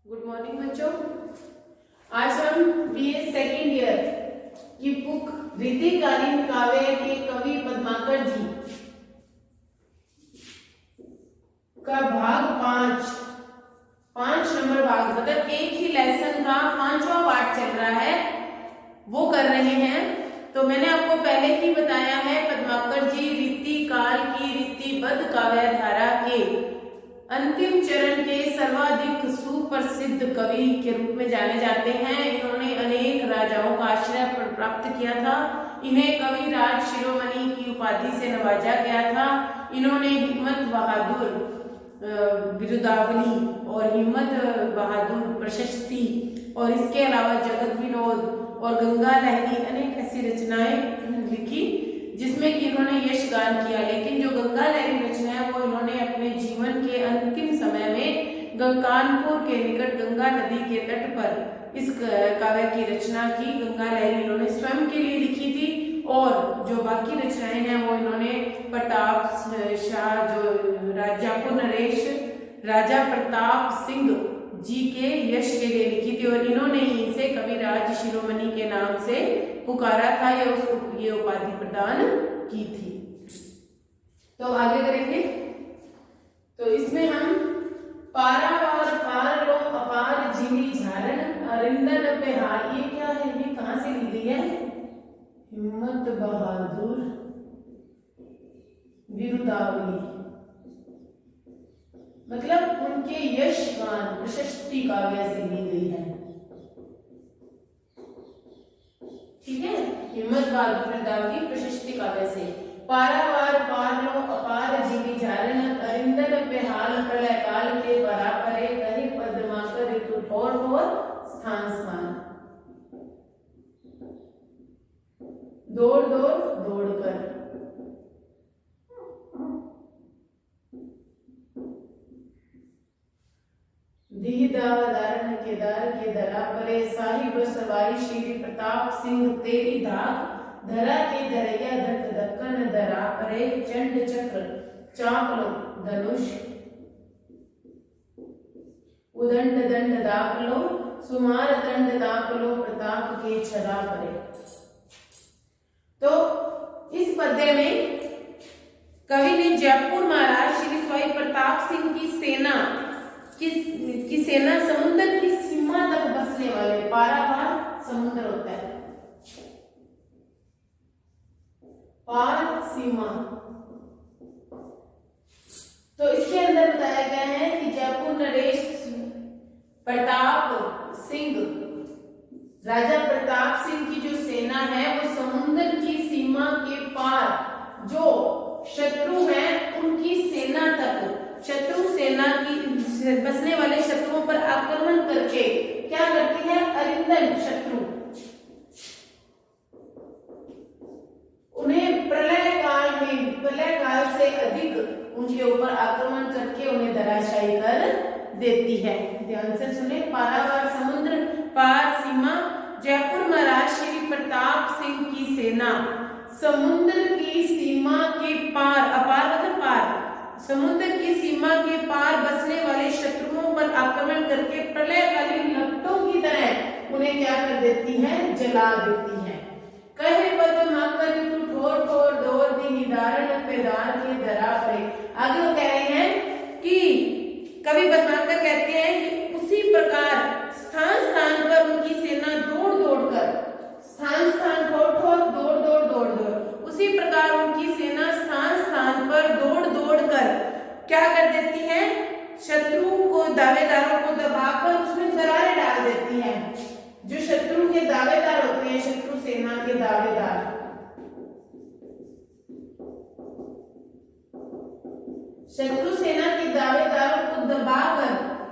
Good morning बच्चों। आज हम बीए सेकेंड ईयर की बुक रीतिकालीन काव्य के कवि पद्माकर जी का भाग 5 नंबर भाग, मतलब एक ही लेसन का 5वां पार्ट चल रहा है, वो कर रहे हैं। तो मैंने आपको पहले ही बताया है, पद्माकर जी रीतिकाल की रीतिबद्ध काव्य धारा के अंतिम चरण के सर्वाधिक सुप्रसिद्ध कवि के रूप में जाने जाते हैं। इन्होंने अनेक राजाओं का आश्रय प्राप्त किया था। इन्हें कवि राज शिरोमणि की उपाधि से नवाजा गया था। इन्होंने हिम्मत बहादुर बिरुदावली और हिम्मत बहादुर प्रशस्ति और इसके अलावा जगत विनोद और गंगा लहरी अनेक ऐसी रचनाएं लिखी जिसमें कि इन्होंने यश गान किया। लेकिन जो गंगा लहरी रचना है वो इन्होंने अपने जीवन के अंतिम समय में कानपुर के निकट गंगा नदी के तट पर इस काव्य की रचना की। गंगा लहरी इन्होंने स्वयं के लिए लिखी थी और जो बाकी रचनाएं हैं वो इन्होंने प्रताप शाह, जो राजा प्रताप सिंह जी के यश के लिए लिखी थी और इन्होंने इसे कविराज शिरोमणि के नाम से पुकारा था या उसको ये उपाधि प्रदान की थी। तो आगे करेंगे। तो इसमें हम पारावार पार लो अपार झीली झारण अरिंदन पे हार, ये क्या है, ये कहां से ली गई है? हिम्मत बहादुर बिरुदावली, मतलब उनके यश गान प्रशस्ति काव्य से ली गई है। ठीक है, हिम्मत बहादुर बिरुदावली प्रशस्ति काव्य से। पारावार पार लो अपार जीवी झारण अरिंदन पे हाल प्रलय काल के परापरे कहे पद्माकर ऋतु ठोर ठोर स्थान स्थान, दौड़ दौड़ दौड़ कर, दारण के दार के दरा परे साहिब सवारी श्री प्रताप सिंह तेरी धाक धरा के दरैया धक धक्कन दरा परे चंड चक्र चाप लो धनुष उदंड दंड दाप लो सुमार दंड दाप लो प्रताप के छला परे। तो इस पद्य में कवि ने जयपुर महाराज श्री स्वाई प्रताप सिंह की सेना की सेना समुद्र की सीमा तक बसने वाले, पारावार समुद्र होता है, पार सीमा। तो इसके अंदर बताया गया है कि जयपुर नरेश प्रताप सिंह, राजा प्रताप सिंह की जो सेना है वो समुद्र की सीमा के पार जो शत्रु हैं उनकी सेना तक, शत्रु सेना की बसने वाले शत्रुओं पर आक्रमण करके क्या करती है? अरिंदन शत्रु उन्हें प्रलय काल से अधिक उनके ऊपर आक्रमण करके उन्हें धराशायी कर देती है। ध्यान से सुने। पारावार समुद्र पार सीमा, जयपुर महाराज श्री प्रताप सिंह की सेना समुद्र की सीमा के पार, अपार मतलब पार, समुद्र की सीमा के पार बसने वाले शत्रुओं पर आक्रमण करके प्रलयकालीन लपटों की तरह उन्हें क्या कर देती है? जला देती है। कहे पद्माकर ऋतु ठोर ठोर दौर दी दारण पे दार के धरा परे। आगे वो कह रहे हैं कि कवि पद्माकर कहते हैं कि उसी प्रकार स्थान स्थान पर उनकी सेना दौड़ दौड़ कर, स्थान स्थान ठोर ठोर दौड़ दौड़ दौड़ दौड़, उसी प्रकार उनकी सेना स्थान स्थान पर दौड़ दौड़ कर क्या कर देती है? शत्रु को, दावेदारों को दबाकर उसमें दरारें डाल देती है। जो शत्रु के दावेदार होते हैं, शत्रु सेना के दावेदार, शत्रु सेना के दावेदारों को दबाकर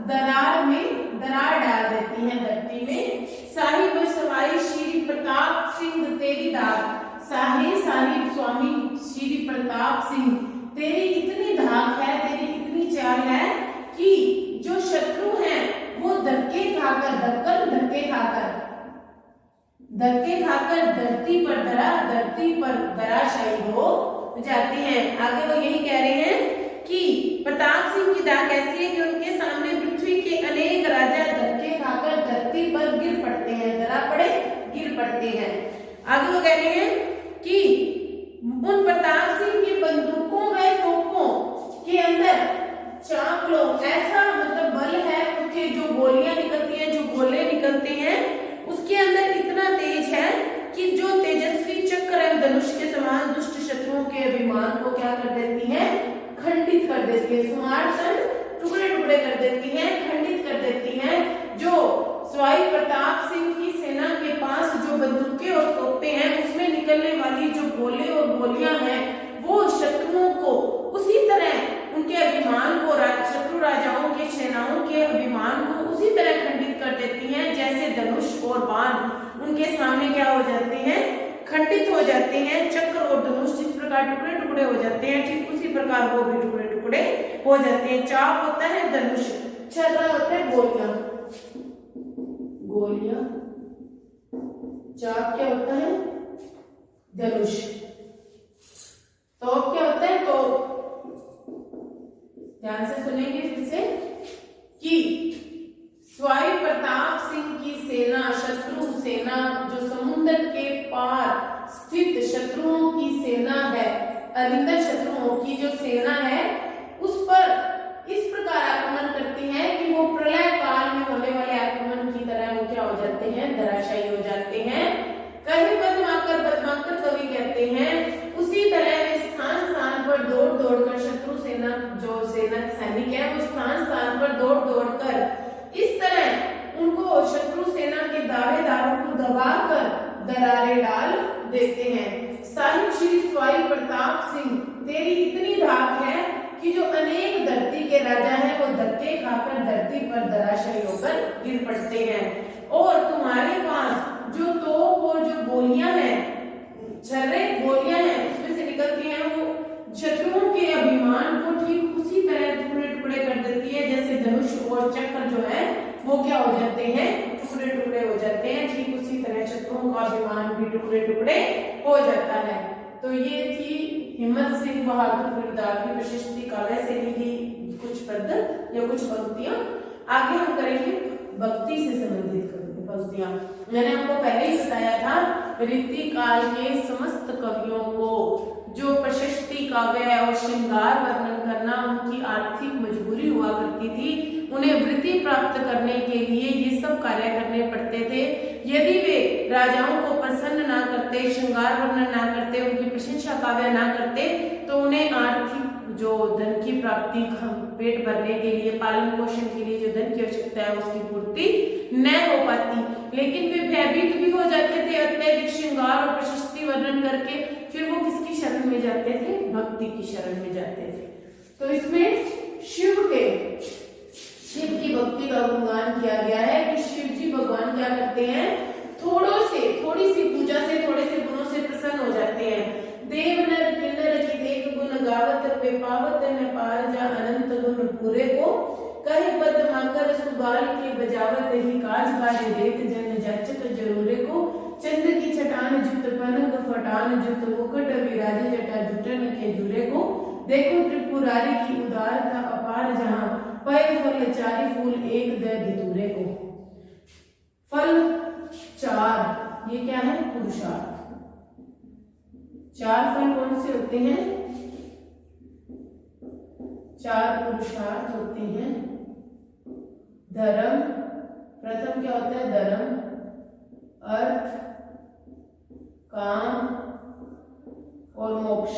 दरार डाल देती है धरती में। साहिब सवाई श्री प्रताप सिंह तेरी धाक, साहिब स्वामी श्री प्रताप सिंह तेरी इतनी धाक है, तेरी इतनी चाल है कि जो शत्रु हैं वो धक्के खाकर धरती पर धराशायी हो जाती हैं। आगे वो यही कह रहे हैं कि प्रताप सिंह की धाक ऐसी है कि उनके सामने पृथ्वी के अनेक राजा के अभिमान को क्या कर देती है, खंडित कर देती है, सुमारसंड टुकड़े टुकड़े कर देती है, खंडित कर देती है। जो सवाई प्रताप सिंह की सेना के पास जो बंदूकें और तोपे हैं उसमें निकलने वाली जो गोले और गोलियां हैं वो शत्रुओं को उसी तरह उनके अभिमान को, शत्रु राजाओं के सेनाओं के अभिमान को उसी तरह खंडित कर देती हैं जैसे धनुष और बाण उनके सामने क्या हो जाते हैं, खंडित हो जाते हैं। चक्र और धनुष जिस प्रकार टुकड़े टुकड़े हो जाते हैं ठीक उसी प्रकार वो भी टुकड़े टुकड़े हो जाते हैं। चाप होता है धनुष, छर्रा होता है गोलियां, गोलियां, चाप क्या होता है, धनुष, तोप क्या होता है, तोप। ध्यान से सुनेंगे फिर से कि सवाई प्रताप सिंह की सेना, शत्रु सेना जो समुद्र के पार स्थित शत्रुओं की सेना है, अरिंदर शत्रुओं की जो सेना है उस पर इस प्रकार आक्रमण करती है कि वो प्रलय काल में होने वाले आक्रमण की तरह वो क्या हो जाते हैं, धराशायी हो जाते हैं। कहीं बदमाकर कवि कहते हैं उसी तरह वे स्थान स्थान पर दौड़ दौड़ कर शत्रु सेना जो सेना सैनिक है वो स्थान स्थान पर दौड़ दौड़ कर इस तरह उनको शत्रु सेना के दावेदारों को दबाकर दरारें डाल देते हैं। साहिब श्री सवाई प्रताप सिंह तेरी इतनी धाक है कि जो अनेक धरती के राजा हैं वो धक्के खाकर धरती पर धराशायी होकर गिर पड़ते हैं और तुम्हारे पास जो तोप और जो गोलियां हैं, छर्रे गोलियां हैं उसमें से निकलती हैं वो शत्रुओं के अभिमान को ठीक उसी तरह टुकड़े टुकड़े कर देती है जैसे धनुष और चक्र जो है वो क्या हो जाते हैं, टुकड़े टुकड़े हो जाते हैं। ठीक उसी तरह शत्रुओं का अभिमान भी टुकड़े टुकड़े हो जाता है। तो ये थी हिम्मत सिंह बहादुर किरदार की प्रशस्ति काव्य से लिखी कुछ पद या कुछ पंक्तियां। आगे हम करेंगे भक्ति से संबंधित पंक्तियां। मैंने आपको पहले ही बताया था रीति काल के समस्त कवियों को जो प्रशस्ति काव्य और श्रृंगार वर्णन करना उनकी आर्थिक मजबूरी हुआ करती थी, उन्हें वृत्ति प्राप्त करने के लिए ये सब कार्य करने पड़ते थे। यदि वे राजाओं को प्रसन्न ना करते, श्रृंगार वर्णन ना करते, उनकी प्रशंसा काव्य ना करते तो उन्हें आर्थिक जो धन की प्राप्ति, पेट भरने के लिए, पालन पोषण के लिए जो धन की आवश्यकता है उसकी पूर्ति न हो पाती। लेकिन वे भयभीत भी हो जाते थे अत्यधिक श्रृंगार और प्रशस्ति वर्णन करके। फिर वो किसकी शरण में जाते थे, भक्ति की शरण में जाते थे। तो इसमें शिव की भक्ति का गुणगान किया गया है कि शिव जी भगवान क्या करते हैं, थोड़ी सी पूजा से, थोड़े से गुणों से प्रसन्न हो जाते हैं। देव नर किन्नर की देख गुण गावत पे पावत न पार जा अनंत गुण पूरे को कहे पद्माकर सुबाल के बजावत ही काज काज देत जन जाचक जरूरे को चंद्र की छटान जुत पनग फटान जुत मुकुट विराज जटा जुटन के जुरे को देखो त्रिपुरारी की उदारता अपार जहां पय फल चारि फूल एक दे धतूरे को। फल चार, ये क्या है, पुरुषार्थ। चार फल कौन से होते हैं, चार पुरुषार्थ होते हैं। धर्म, प्रथम क्या होता है, धर्म, अर्थ, काम और मोक्ष।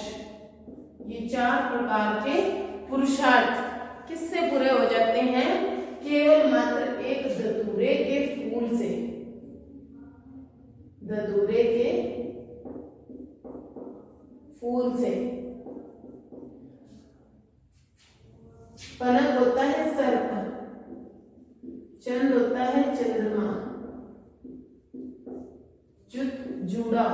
ये चार प्रकार के पुरुषार्थ किससे पूरे हो जाते हैं, केवल मात्र एक धतूरे के फूल से। धतूरे के फूल से। पनक होता है सर्प, चंद होता है चंद्रमा, जुत जूड़ा,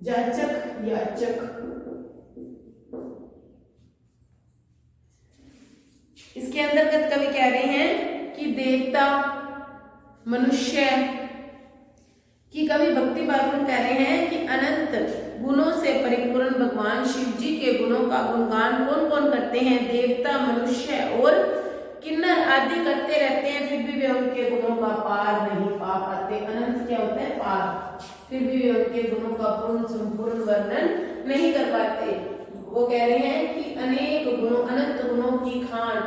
जाचक याचक। इसके अंतर्गत कवि कह रहे हैं कि देवता, मनुष्य की कवि भक्ति बाबू कह रहे हैं कि अनंत गुणों से परिपूर्ण भगवान शिव जी के गुणों का गुणगान कौन कौन करते हैं, देवता, मनुष्य और किन्नर आदि करते रहते हैं, फिर भी वे उनके गुणों का पार नहीं पा पाते। अनंत क्या होता है, पार। फिर भी वे उनके गुणों का पूर्ण संपूर्ण वर्णन नहीं कर पाते। वो कह रहे हैं कि अनेक गुणों, अनंत गुणों की खान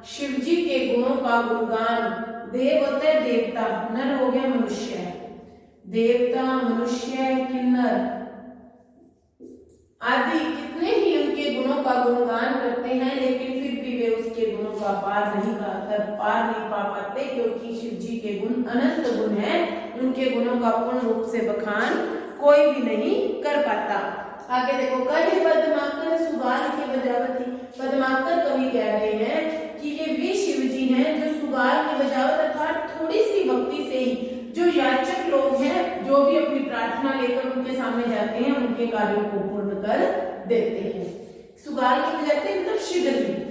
शिव जी के गुणों का गुणगान। देव होता है देवता, नर हो गया मनुष्य, देवता, मनुष्य, किन्नर आदि कितने ही उनके गुणों का गुणगान करते हैं, लेकिन फिर भी वे उसके गुणों का पार नहीं पा पाते, क्योंकि शिव जी के गुण अनंत गुण हैं। उनके गुणों का पूर्ण रूप से बखान कोई भी नहीं कर पाता। आगे देखो, कहे पद्माकर सुगाल की बजावती। पद्माकर कवि कह रहे हैं कि ये वे शिव जी हैं जो सुगाल की बजावत अर्थात थोड़ी सी भक्ति से ही जो याचक लोग हैं, जो भी अपनी प्रार्थना लेकर उनके सामने जाते हैं, उनके कार्यों को पूर्ण कर देते हैं। सुगाल की बजाते मतलब शीघ्र ही।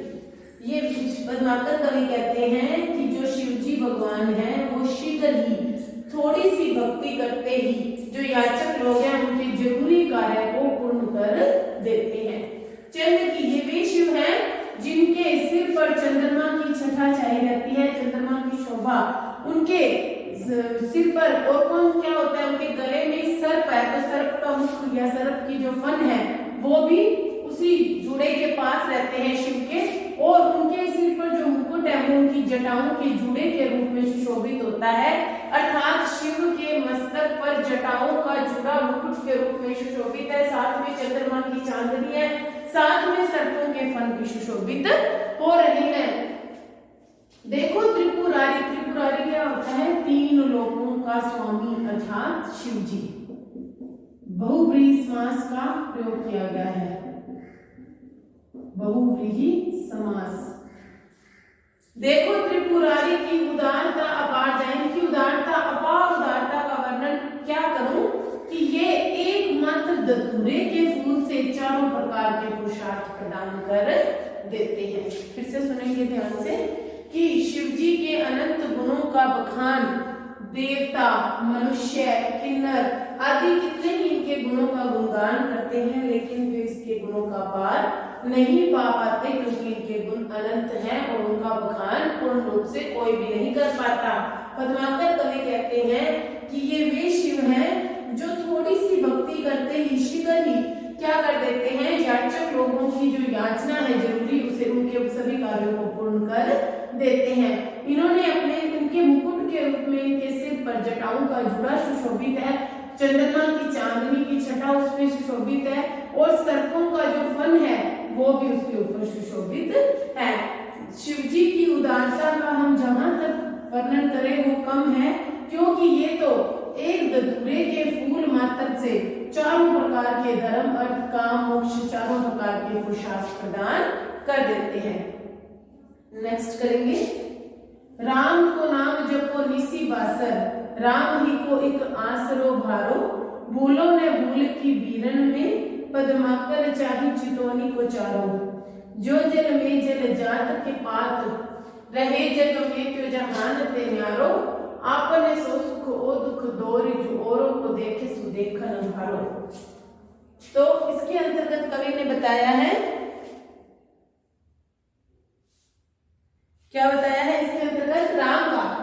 ये पद्माकर कवि कहते हैं कि जो शिव जी भगवान हैं वो शीघ्र ही थोड़ी सी भक्ति करते ही जो याचक लोग हैं उनके जरूरी कार्य को पूर्ण कर देते हैं। चंद्र की ये वे शिव हैं जिनके सिर पर चंद्रमा की छठा छाई रहती है, चंद्रमा की शोभा उनके सिर पर। और कौन क्या होता है, उनके गले में सर्प है, तो सर्प का मुख या सर्प की जो फन है वो भी उसी जुड़े के पास रहते हैं शिव के, और उनके सिर पर जो मुकुट है वो उनकी जटाओं के जुड़े के रूप में सुशोभित होता है, अर्थात शिव के मस्तक पर जटाओं का जुड़ा मुकुट के रूप में सुशोभित है। साथ में चंद्रमा की चांदनी है, साथ में सर्पों के फन भी सुशोभित हो रहे हैं। देखो त्रिपुरारी, त्रिपुरारी क्या होता है, तीन लोकों का स्वामी अर्थात शिव जी। बहुव्रीहि समास का प्रयोग किया गया है, बहुव्रीहि समास। देखो त्रिपुरारी की उदारता अपार, जैन की उदारता अपार उदारता का वर्णन क्या करूं कि ये एकमात्र धतूरे के फूल से चारों प्रकार के पुरुषार्थ प्रदान कर देते हैं। फिर से सुनेंगे ध्यान से कि शिव जी के अनंत गुणों का बखान देवता, मनुष्य, किन्नर आदि कितने ही इनके गुणों का गुणगान करते हैं, लेकिन वे इसके गुणों का पार नहीं पा पाते, क्योंकि इनके गुण अनंत हैं और उनका बखान पूर्ण रूप से कोई भी नहीं कर पाता। पद्माकर कवि कहते हैं कि ये वे शिव हैं जो थोड़ी सी भक्ति करते ही शीघ्र ही क्या कर देते हैं, याचक लोगों की जो याचना है जरूरी, उसे उनके सभी कार्यों को पूर्ण कर देते हैं। इन्होंने अपने इनके मुकुट के रूप में इनके सिर पर जटाओं का जुड़ा सुशोभित है, चंद्रमा की चांदनी की छटा उसमें सुशोभित है, और सर्पों का जो फन है वो भी उसके ऊपर सुशोभित है। शिव जी की उदारता का हम जहां तक वर्णन करें वो कम है, क्योंकि ये तो एक धतूरे के फूल मात्र से चारों प्रकार के धर्म, अर्थ, काम, मोक्ष चारों प्रकार के पुरुषार्थ प्रदान कर देते हैं। नेक्स्ट करेंगे, राम को नाम जपो निसी बासर, राम ही को एक आसरो भारो, भूलो ने भूल की बीरन में, पद्माकर चाही चितौनी को चारो, जो जल में जल जात के पात, रहे जग में त्यो जहान ते न्यारो, आपने सो सुख ओ दुख दोरी, जो औरों को देखे सो देखन भारो। तो इसके अंतर्गत कवि ने बताया है, क्या बताया है इसके अंतर्गत,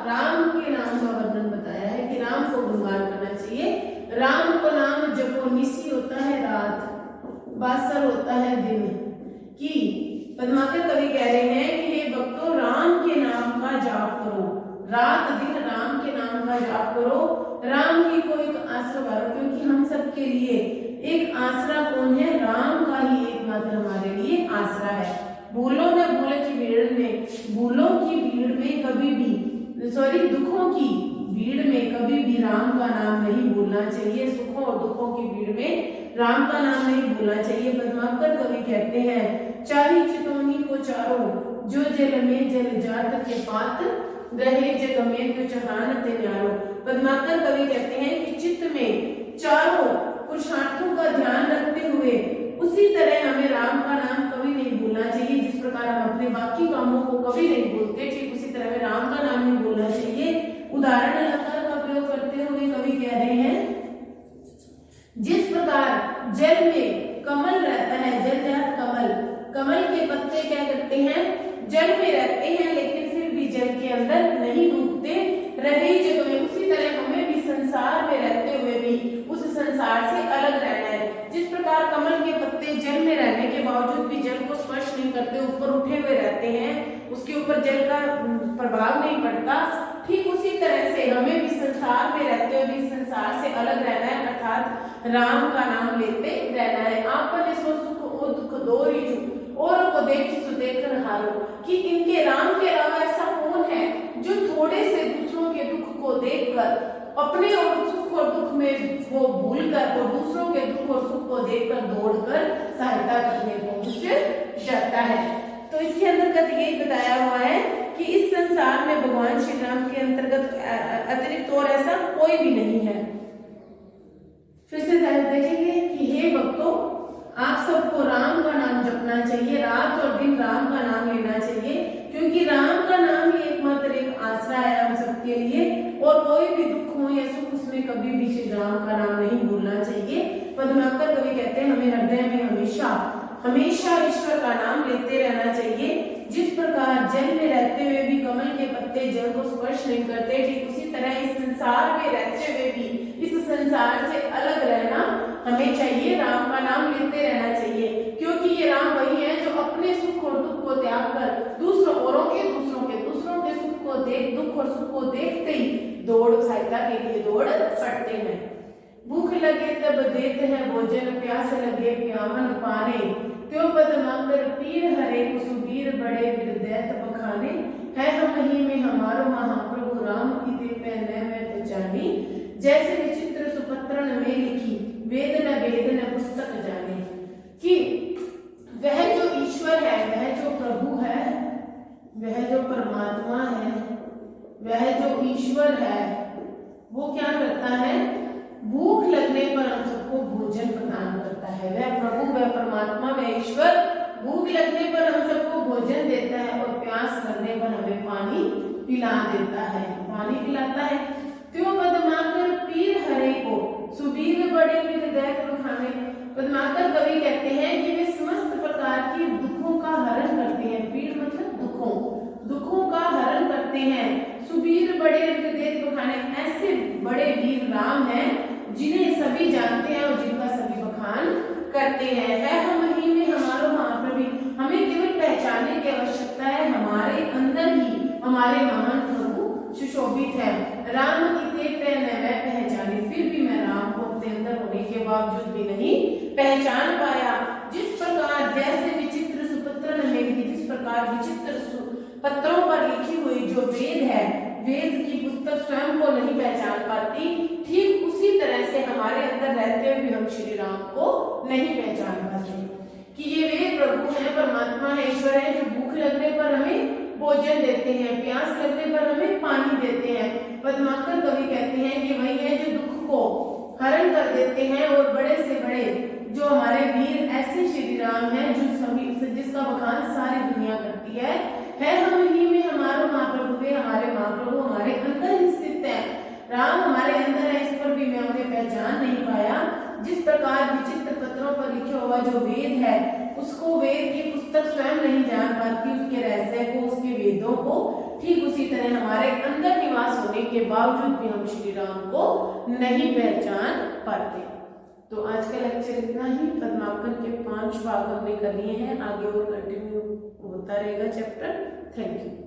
राम के नाम का वर्णन बताया है कि राम को गुणगान करना चाहिए। राम को नाम जपो, निसी होता है रात, बासर होता है दिन की। पद्माकर कवि कह रहे हैं कि हे भक्तों, राम के नाम का जाप करो, रात दिन राम के नाम का जाप करो। राम ही को एक आसरा करो, क्योंकि हम सब के लिए एक आसरा कौन है, राम का ही एकमात्र हमारे लिए आसरा है। भूलो न भूल की भीड़ में, भूलों की भीड़ में कभी भी दुखों की भीड़ में कभी भी राम का नाम नहीं भूलना चाहिए। सुखों और दुखों की भीड़ में राम का नाम नहीं भूलना चाहिए। पद्माकर कवि कहते हैं, चाही चितौनी को चारो, जो जल में जल जात के पात, रहे जग में तो चहान ते न्यारो। पद्माकर कवि कहते हैं कि चित्त में चारों पुरुषार्थों का ध्यान रखते हुए उसी तरह हमें राम का नाम कभी नहीं भूलना चाहिए। जिस प्रकार हम अपने बाकी कामों को कभी नहीं भूलते, ठीक उसी तरह हमें राम का नाम नहीं भूलना चाहिए। उदाहरण अलंकार का प्रयोग करते हुए कवि कह रहे हैं, जिस प्रकार जल में कमल रहता है, जलजात कमल, कमल के पत्ते क्या करते हैं, जल में रहते हैं, लेकिन फिर भी जल के अंदर नहीं डूबते, रहे जग में, उसी तरह हमें भी संसार में रहते हुए भी उस संसार से अलग रहना है। जिस प्रकार कमल के पत्ते जल में रहने के बावजूद भी जल को स्पर्श नहीं कर करते ऊपर उठे हुए रहते हैं, उसके ऊपर जल का प्रभाव नहीं पड़ता, ठीक उसी तरह से हमें भी संसार में रहते हुए भी संसार से अलग रहना है, अर्थात राम का नाम लेते रहना है। आपने सो सुख ओ दुख दो रिजु औरों को देखी सो देखकर हारो, कि इनके राम के अलावा ऐसा कौन है जो थोड़े से दूसरों के दुख को देखकर अपने और सुख और दुख में वो भूलकर और दूसरों के दुख और सुख को देखकर दौड़कर सहायता करने पहुंच जाता है। तो इसके अंतर्गत यही बताया हुआ है कि इस संसार में भगवान श्री राम के अंतर्गत अतिरिक्त और ऐसा कोई भी नहीं है। फिर से देखेंगे कि हे भक्तों, आप सबको राम का नाम जपना चाहिए, रात और दिन राम का नाम लेना चाहिए, क्योंकि राम का नाम ही एकमात्र एक आसरा है हम सबके लिए, और कोई भी दुख हो या सुख उसमें कभी भी श्री राम का नाम नहीं भूलना चाहिए। पद्माकर कवि कहते हैं हमें हृदय में हमेशा हमेशा ईश्वर का नाम लेते रहना चाहिए। जिस प्रकार जल में रहते हुए भी कमल के पत्ते जल को स्पर्श नहीं करते, ठीक उसी तरह इस संसार में रहते हुए भी इस संसार से अलग रहना हमें चाहिए, राम का नाम लेते रहना चाहिए, क्योंकि ये राम वही है जो अपने सुख और दुख को त्याग कर दूसरों के सुख को दुख और सुख को देखते ही दौड़ सहायता के लिए दौड़ पड़ते हैं। भूख लगे तब देते हैं भोजन, प्यास लगे प्यामन पाने, त्यो पद मांगर पीर हरे कुसुबीर बड़े दैत बखाने, है हम ही में हमारो महाप्रभु राम इते पहने में पहचानी, जैसे विचित्र सुपत्रण में लिखी वेद न पुस्तक जाने। कि वह जो ईश्वर है, वह जो प्रभु है, वह जो परमात्मा है, वह जो ईश्वर है, वो क्या करता है, भूख लगने पर हम सबको भोजन प्रदान करता है। वह प्रभु, वह परमात्मा, वह ईश्वर भूख लगने पर हम सबको भोजन देता है और प्यास लगने पर हमें पानी पिला देता है, पानी पिलाता है। त्यों पद्माकर पीर हरे को सुबीर बड़े हृदय खाने। पद्माकर कवि कहते हैं कि वे समस्त प्रकार के दुखों का हरण करते हैं, पीर मतलब दुखों का हरण करते हैं। सुबीर बड़े हृदय खाने, ऐसे बड़े वीर राम हैं जिन्हें सभी जानते हैं और जिनका सभी बखान करते हैं। है हम ही में हमारो महाप्रभु, हमें केवल पहचानने की आवश्यकता है, हमारे अंदर ही हमारे महान प्रभु सुशोभित है। राम इते मैं पहचाने, फिर भी मैं राम को अपने अंदर होने के बावजूद भी नहीं पहचान पाया। जिस प्रकार जैसे विचित्र सुपत्र में लिखी, जिस प्रकार विचित्र पत्रों पर लिखी हुई जो वेद है, वेद की पुस्तक स्वयं को नहीं पहचान पाती, ठीक उसी तरह से हमारे अंदर रहते हुए भी हम श्री राम को नहीं पहचान पाते कि ये वे प्रभु है, परमात्मा है, ईश्वर है, जो भूख लगने पर हमें भोजन देते हैं, प्यास लगने पर हमें पानी देते हैं। पद्माकर कवि कहते हैं कि वही है जो दुख को हरण कर देते हैं, और बड़े से बड़े जो हमारे वीर ऐसे श्री राम है जो सभी जिसका बखान सारी दुनिया करती है। हम ही में हमारे महाप्रभु, वे हमारे महाप्रभु हमारे अंदर ही स्थित है। राम हमारे अंदर है, इस पर भी मैं उन्हें पहचान नहीं पाया। जिस प्रकार विचित्र पत्रों पर लिखा हुआ जो वेद है, उसको वेद की पुस्तक स्वयं नहीं जान पाती, उसके रहस्य को, उसके वेदों को, ठीक उसी तरह हमारे अंदर निवास होने के बावजूद भी हम श्री राम को नहीं पहचान पाते। तो आज का लेक्चर इतना ही। पद्माकर के 5 भाग हमने कर लिए हैं, आगे और कंटिन्यू होता रहेगा चैप्टर। Thank you.